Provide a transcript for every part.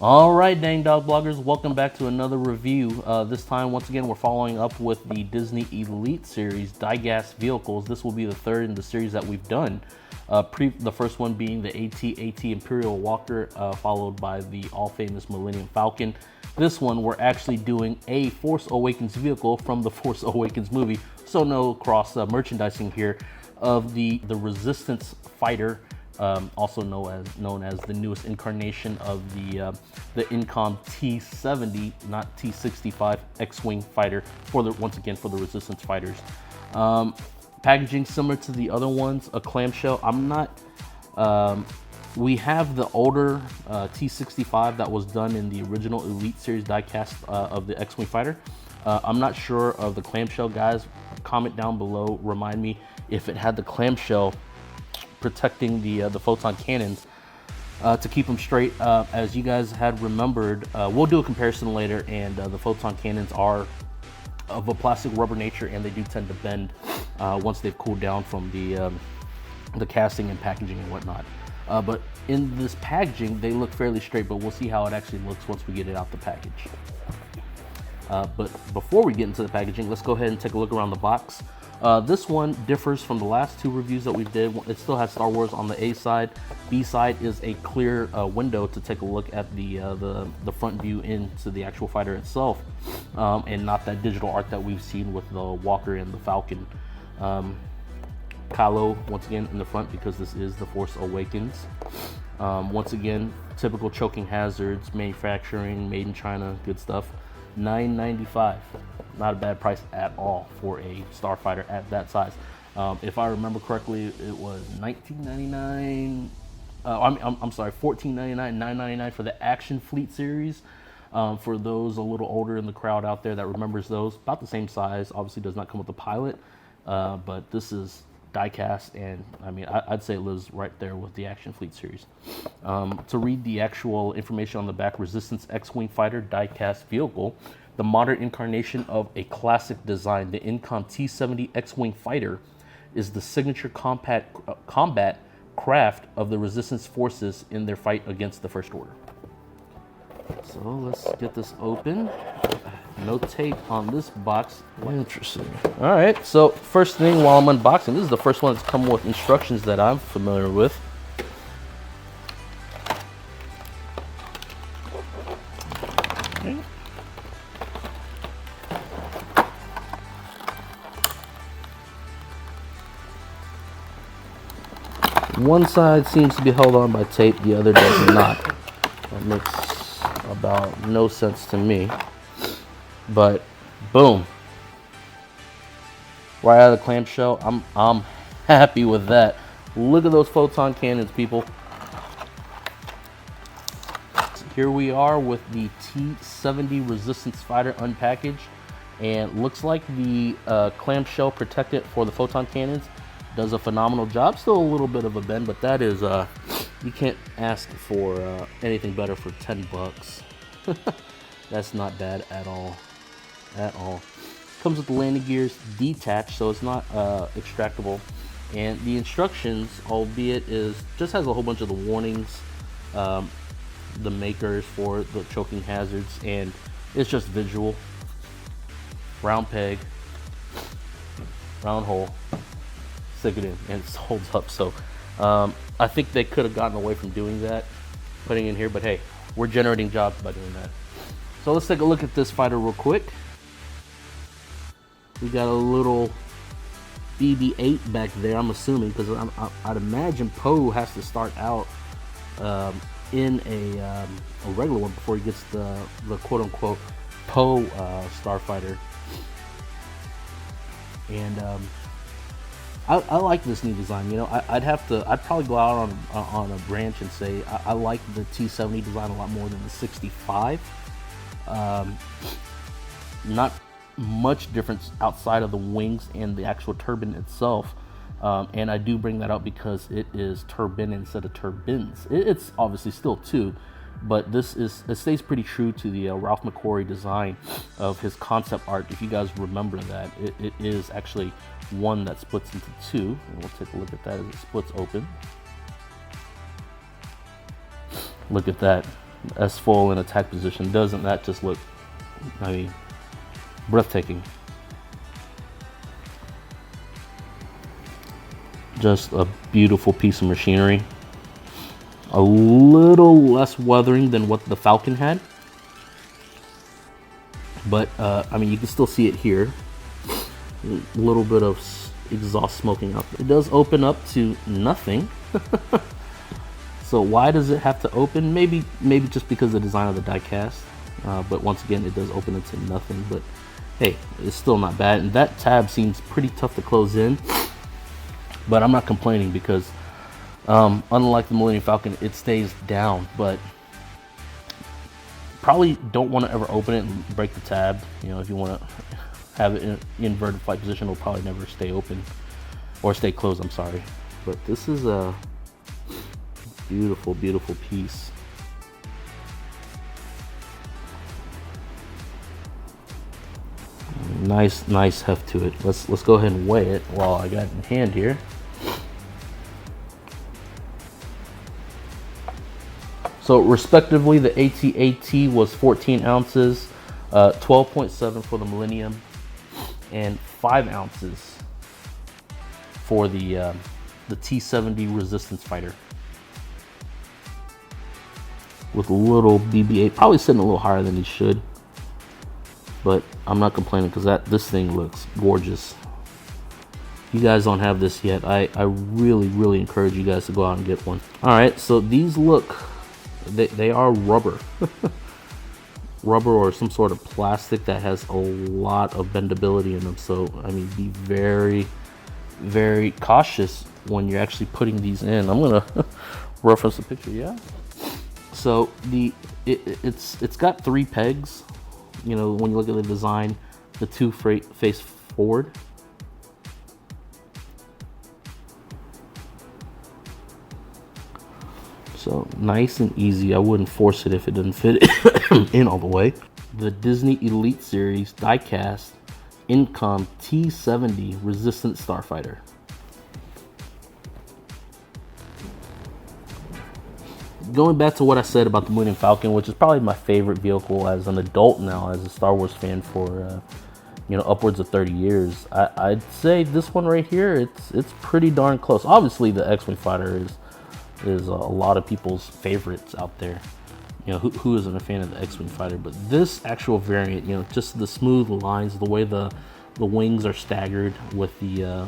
All right, Dang Dog bloggers, welcome back to another review. This time, once again, we're following up with the Disney Elite series, die-cast vehicles. This will be the third in the series that we've done. The first one being the AT-AT Imperial Walker, followed by the all-famous Millennium Falcon. This one, we're actually doing a Force Awakens vehicle from the Force Awakens movie, so no cross merchandising here, of the Resistance fighter. Also known as the newest incarnation of the Incom T-70, not T-65 X-Wing fighter, once again for the Resistance fighters. Packaging similar to the other ones, a clamshell. We have the older T-65 that was done in the original Elite Series diecast of the X-Wing fighter. I'm not sure of the clamshell, guys. Comment down below, remind me if it had the clamshell protecting the photon cannons to keep them straight. As you guys had remembered, we'll do a comparison later, and the photon cannons are of a plastic rubber nature, and they do tend to bend once they've cooled down from the casting and packaging and whatnot. But in this packaging, they look fairly straight, but we'll see how it actually looks once we get it out the package. But before we get into the packaging, let's go ahead and take a look around the box. This one differs from the last two reviews that we did. It still has Star Wars on the A side. B side is a clear window to take a look at the front view into the actual fighter itself, and not that digital art that we've seen with the Walker and the Falcon. Kylo once again in the front because this is the Force Awakens. Once again, typical choking hazards, manufacturing, made in China, good stuff. $9.95. Not a bad price at all for a starfighter at that size. If I remember correctly, it was $19.99. I'm sorry, $14.99, $9.99 for the Action Fleet series. For those a little older in the crowd out there that remembers those, about the same size. Obviously, does not come with a pilot, but this is diecast, and I mean, I'd say it lives right there with the Action Fleet series. To read the actual information on the back, Resistance X-Wing fighter diecast vehicle. The modern incarnation of a classic design, the Incom T-70 X-Wing fighter is the signature combat craft of the Resistance forces in their fight against the First Order. So let's get this open. No tape on this box. Interesting. All right, so first thing while I'm unboxing, this is the first one that's come with instructions that I'm familiar with. Okay. One side seems to be held on by tape, the other does not. That makes about no sense to me. But boom, right out of the clamshell. I'm happy with that. Look at those photon cannons, people. So here we are with the T-70 Resistance fighter unpackaged, and looks like the clamshell protectant for the photon cannons does a phenomenal job. Still a little bit of a bend, but that is you can't ask for anything better for 10 bucks. That's not bad at all. Comes with the landing gears detached, so it's not extractable, and the instructions, albeit just has a whole bunch of the warnings, the makers for the choking hazards, and it's just visual. Round peg, round hole, stick it in, and it holds up. So I think they could have gotten away from doing that, putting it in here, but hey, we're generating jobs by doing that. So let's take a look at this fighter real quick. We got a little BB-8 back there, I'm assuming, because I'd imagine Poe has to start out in a regular one before he gets the quote-unquote Poe starfighter. And I like this new design. You know, I'd probably go out on a branch and say I like the T-70 design a lot more than the 65. Not much difference outside of the wings and the actual turbine itself, and I do bring that up because it is turbine instead of turbines. It's obviously still two, but it stays pretty true to the Ralph McQuarrie design of his concept art. If you guys remember that, it is actually one that splits into two, and we'll take a look at that as it splits open. Look at that. as full in attack position. Doesn't that just look, I mean, breathtaking? Just a beautiful piece of machinery. A little less weathering than what the Falcon had, but I mean, you can still see it here. A little bit of exhaust smoking up. It does open up to nothing. So why does it have to open? Maybe just because of the design of the die cast. But once again, it does open into nothing. But hey, it's still not bad. And that tab seems pretty tough to close in. But I'm not complaining because unlike the Millennium Falcon, it stays down. But probably don't want to ever open it and break the tab. You know, if you want to have it in inverted flight position, it'll probably never stay open or stay closed. I'm sorry. But this is a beautiful, beautiful piece. Nice heft to it. Let's go ahead and weigh it while I got it in hand here. So respectively, the AT-AT was 14 ounces, 12.7 for the Millennium, and 5 ounces for the T-70 Resistance fighter. With a little BB-8, probably sitting a little higher than he should. But I'm not complaining because this thing looks gorgeous. If you guys don't have this yet, I really encourage you guys to go out and get one. Alright, so these look, they are rubber. Rubber or some sort of plastic that has a lot of bendability in them. So, I mean, be very cautious when you're actually putting these in. I'm going to reference the picture, yeah? So, it's got 3 pegs. You know, when you look at the design, the 2 face forward. So nice and easy. I wouldn't force it if it doesn't fit in all the way. The Disney Elite Series diecast Incom T-70 Resistance Starfighter. Going back to what I said about the Millennium Falcon, which is probably my favorite vehicle as an adult now, as a Star Wars fan for you know, upwards of 30 years, I'd say this one right here, it's pretty darn close. Obviously, the X-Wing fighter is a lot of people's favorites out there. You know, who isn't a fan of the X-Wing fighter? But this actual variant, you know, just the smooth lines, the way the wings are staggered with the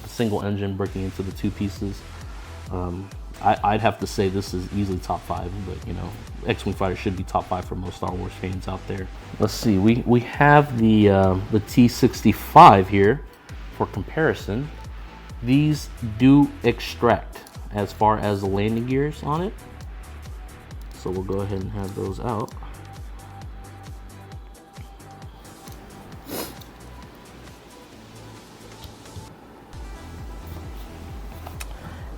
single engine breaking into the 2 pieces. I'd have to say this is easily top 5, but you know, X-Wing fighter should be top 5 for most Star Wars fans out there. Let's see, we have the T-65 here for comparison. These do extract as far as the landing gears on it, so we'll go ahead and have those out.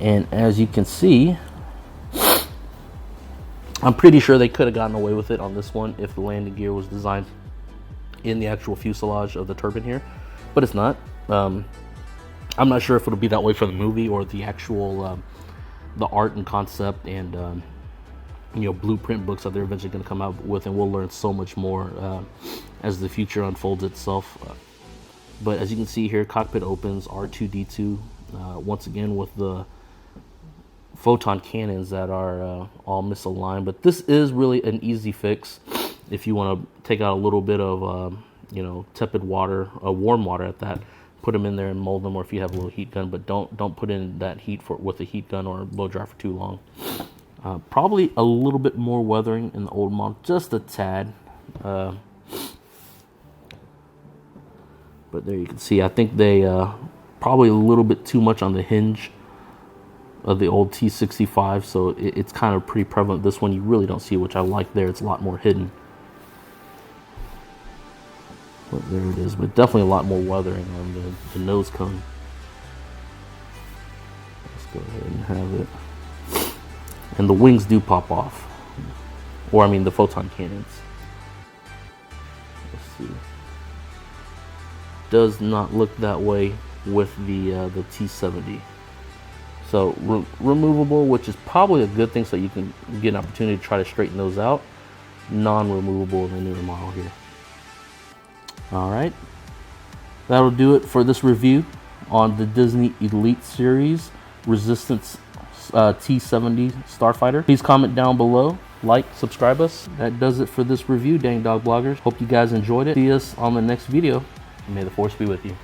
And as you can see, I'm pretty sure they could have gotten away with it on this one if the landing gear was designed in the actual fuselage of the turbine here, but it's not. I'm not sure if it'll be that way for the movie or the actual the art and concept and you know, blueprint books that they're eventually going to come out with, and we'll learn so much more as the future unfolds itself. But as you can see here, cockpit opens, R2-D2 once again with the photon cannons that are all misaligned. But this is really an easy fix if you want to take out a little bit of you know, tepid water, warm water at that. Put them in there and mold them, or if you have a little heat gun, but don't put in that heat with a heat gun or blow dry for too long. Probably a little bit more weathering in the old model, just a tad. But there you can see, I think they probably a little bit too much on the hinge of the old T-65, so it's kind of pretty prevalent. This one you really don't see, which I like there. It's a lot more hidden. But there it is, but definitely a lot more weathering on the nose cone. Let's go ahead and have it. And the wings do pop off. Or I mean the photon cannons. Let's see. Does not look that way with the T-70. So removable, which is probably a good thing, so you can get an opportunity to try to straighten those out. Non-removable in the newer model here. All right, that'll do it for this review on the Disney Elite Series Resistance T70 Starfighter. Please comment down below, like, subscribe us. That does it for this review, Dang Dog Bloggers. Hope you guys enjoyed it. See us on the next video. May the force be with you.